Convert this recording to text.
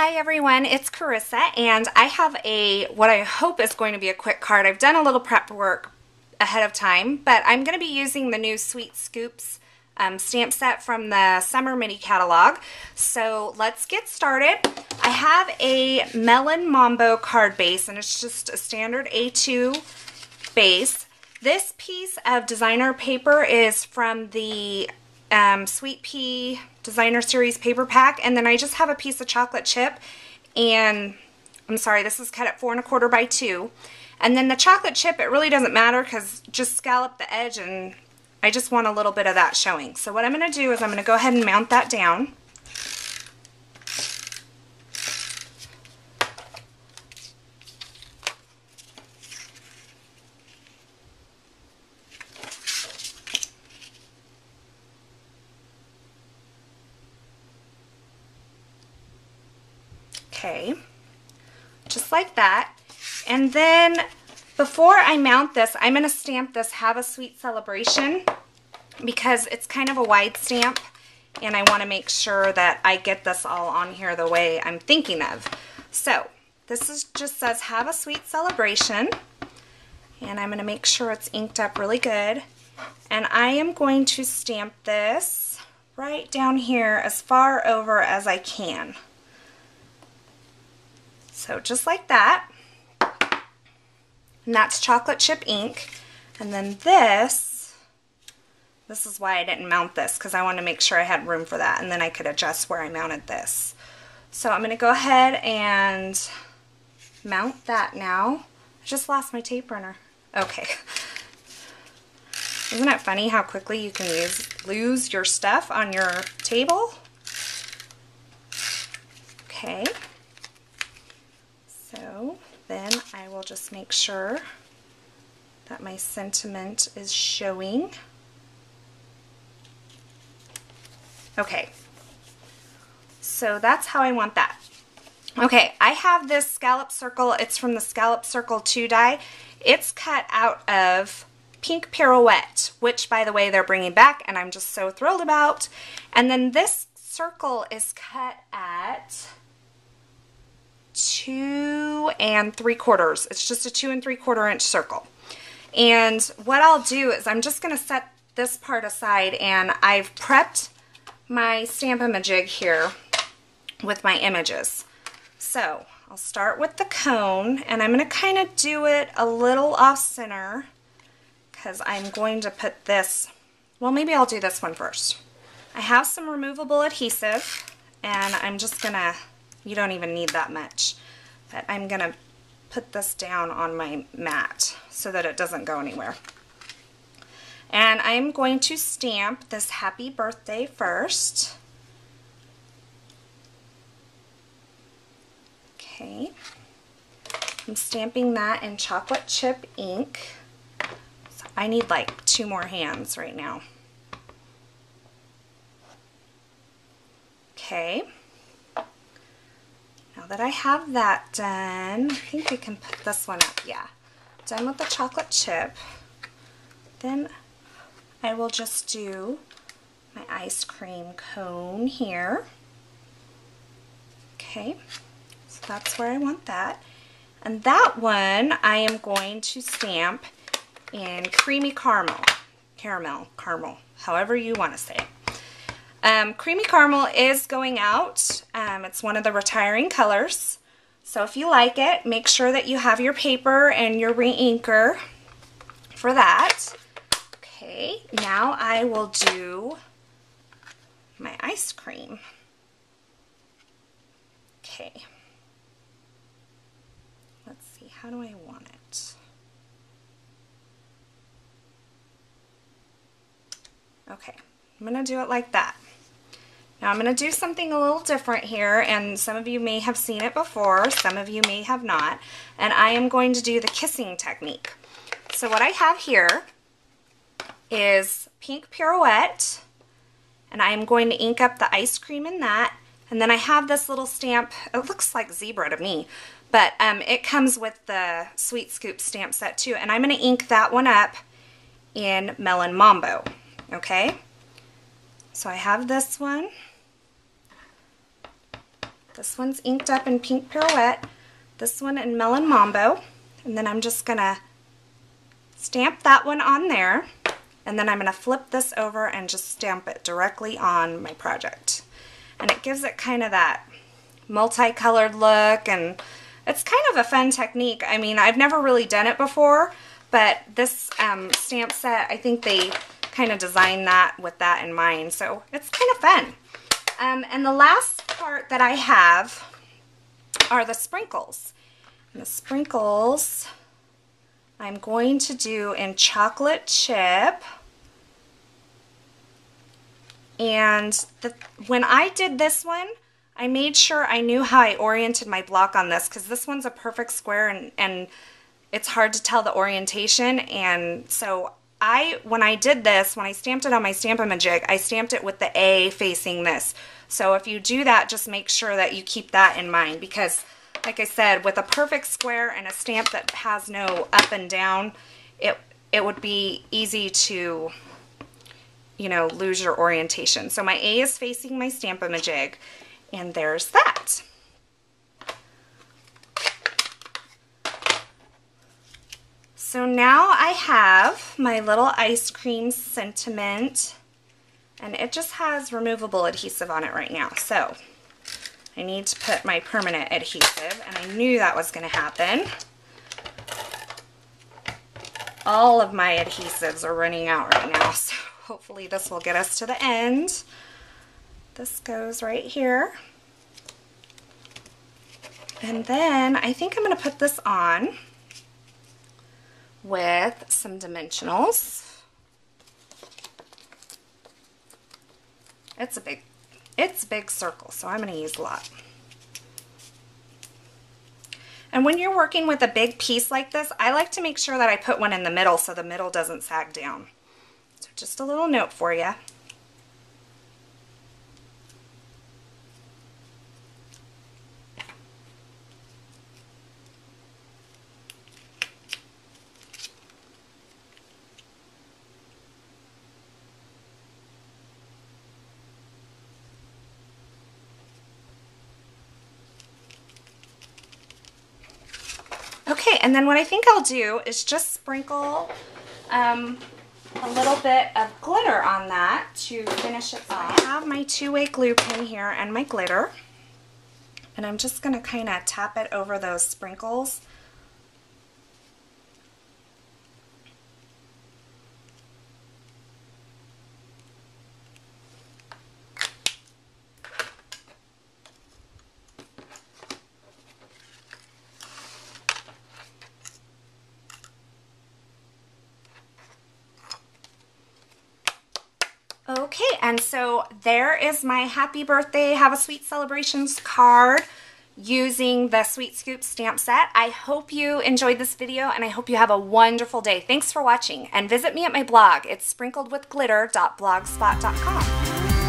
Hi everyone, it's Carissa and I have what I hope is going to be a quick card. I've done a little prep work ahead of time, but I'm going to be using the new Sweet Scoops stamp set from the Summer Mini catalog. So let's get started. I have a Melon Mambo card base and it's just a standard A2 base. This piece of designer paper is from the Sweet Pea Designer Series paper pack, and then I just have a piece of chocolate chip, and I'm sorry, this is cut at 4 1/4 by 2, and then the chocolate chip, it really doesn't matter because just scallop the edge, and I just want a little bit of that showing. So what I'm going to do is I'm going to go ahead and mount that down. Okay, just like that. And then before I mount this, I'm going to stamp this Have a Sweet Celebration because it's kind of a wide stamp and I want to make sure that I get this all on here the way I'm thinking of. So this just says Have a Sweet Celebration, and I'm going to make sure it's inked up really good, and I am going to stamp this right down here as far over as I can. So just like that, and that's chocolate chip ink. And then this is why I didn't mount this, because I wanted to make sure I had room for that, and then I could adjust where I mounted this. So I'm going to go ahead and mount that now. I just lost my tape runner. Okay. Isn't it funny how quickly you can lose your stuff on your table? Okay. So then I will just make sure that my sentiment is showing. Okay, so that's how I want that. Okay, I have this scallop circle. It's from the Scallop Circle 2 die. It's cut out of Pink Pirouette, which by the way they're bringing back and I'm just so thrilled about. And then this circle is cut at 2 3/4. It's just a 2 3/4 inch circle. And what I'll do is I'm just going to set this part aside, and I've prepped my Stamp-A-Majig here with my images. So I'll start with the cone, and I'm going to kind of do it a little off center because I'm going to put this, well, maybe I'll do this one first. I have some removable adhesive, and I'm just going to, you don't even need that much, but I'm going to put this down on my mat so that it doesn't go anywhere. And I'm going to stamp this Happy Birthday first. Okay. I'm stamping that in chocolate chip ink. So I need like 2 more hands right now. Okay. Now that I have that done, I think we can put this one up. Yeah, done with the chocolate chip. Then I will just do my ice cream cone here. Okay, so that's where I want that. And that one I am going to stamp in Creamy Caramel, however you want to say it. Creamy Caramel is going out. It's one of the retiring colors. So if you like it, make sure that you have your paper and your re-inker for that. Okay, now I will do my ice cream. Okay. Let's see, how do I want it? Okay, I'm going to do it like that. Now I'm going to do something a little different here, and some of you may have seen it before, some of you may have not, and I am going to do the kissing technique. So what I have here is Pink Pirouette, and I am going to ink up the ice cream in that, and then I have this little stamp. It looks like zebra to me, but it comes with the Sweet Scoop stamp set too, and I'm going to ink that one up in Melon Mambo. Okay, so I have this one. This one's inked up in Pink Pirouette, this one in Melon Mambo, and then I'm just gonna stamp that one on there, and then I'm gonna flip this over and just stamp it directly on my project. And it gives it kind of that multicolored look, and it's kind of a fun technique. I mean, I've never really done it before, but this stamp set, I think they kind of designed that with that in mind, so it's kind of fun. And the last part that I have are the sprinkles. And the sprinkles I'm going to do in chocolate chip. And when I did this one, I made sure I knew how I oriented my block on this, because this one's a perfect square and it's hard to tell the orientation. And so when I did this, when I stamped it on my Stamp-A-Majig, I stamped it with the A facing this. So if you do that, just make sure that you keep that in mind, because like I said, with a perfect square and a stamp that has no up and down, it would be easy to, you know, lose your orientation. So my A is facing my Stamp-A-Majig, and there's that. So now I have my little ice cream sentiment, and it just has removable adhesive on it right now. So I need to put my permanent adhesive, and I knew that was going to happen. All of my adhesives are running out right now, so hopefully this will get us to the end. This goes right here. And then I think I'm going to put this on with some dimensionals. It's a big circle, so I'm going to use a lot. And when you're working with a big piece like this, I like to make sure that I put one in the middle so the middle doesn't sag down. So just a little note for you. Okay, and then what I think I'll do is just sprinkle a little bit of glitter on that to finish it off. I have my two-way glue pen here and my glitter, and I'm just going to kind of tap it over those sprinkles. Okay, and so there is my happy birthday, have a sweet celebrations card using the Sweet Scoop stamp set. I hope you enjoyed this video, and I hope you have a wonderful day. Thanks for watching, and visit me at my blog. It's sprinkledwithglitter.blogspot.com.